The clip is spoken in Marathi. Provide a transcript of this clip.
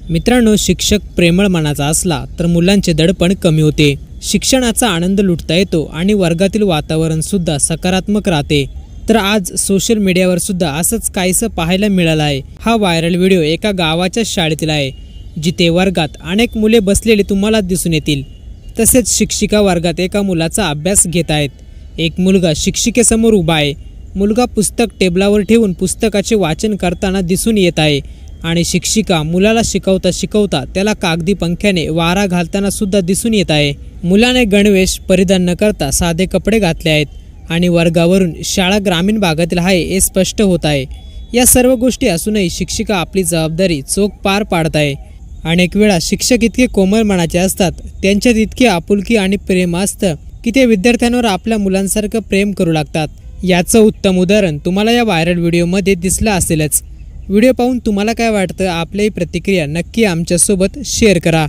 मित्रांनो, शिक्षक प्रेमळ मनाचा असला तर मुलांचे दडपण कमी होते, शिक्षणाचा आनंद लुटता येतो आणि वर्गातील वातावरण सुद्धा सकारात्मक राहते। तर आज सोशल मीडियावर सुद्धा असंच काहीसं पाहायला मिळालं आहे। हा व्हायरल व्हिडिओ एका गावाच्या शाळेतील आहे, जिथे वर्गात अनेक मुले बसलेली तुम्हाला दिसून येतील। तसेच शिक्षिका वर्गात एका मुलाचा अभ्यास घेत आहेत। एक मुलगा शिक्षिकेसमोर उभा आहे। मुलगा पुस्तक टेबलावर ठेवून पुस्तकाचे वाचन करताना दिसून येत आहे आणि शिक्षिका मुलाला शिकवता शिकवता त्याला कागदी पंख्याने वारा घालताना सुद्धा दिसून येत आहे। मुलाने गणवेश परिधान न करता साधे कपडे घातले आहेत आणि वर्गावरून शाळा ग्रामीण भागातील आहे हे स्पष्ट होत आहे। या सर्व गोष्टी असूनही शिक्षिका आपली जबाबदारी चोख पार पाडत आहे। अनेक वेळा शिक्षक इतके कोमल मनाचे असतात, त्यांच्यात इतकी आपुलकी आणि प्रेम असतं की ते विद्यार्थ्यांवर आपल्या मुलांसारखं प्रेम करू लागतात। याचं उत्तम उदाहरण तुम्हाला या व्हायरल व्हिडिओमध्ये दिसलं असेलच। व्हिडिओ पाहून तुम्हाला काय वाटतं, आपली प्रतिक्रिया नक्की आमच्यासोबत शेअर करा।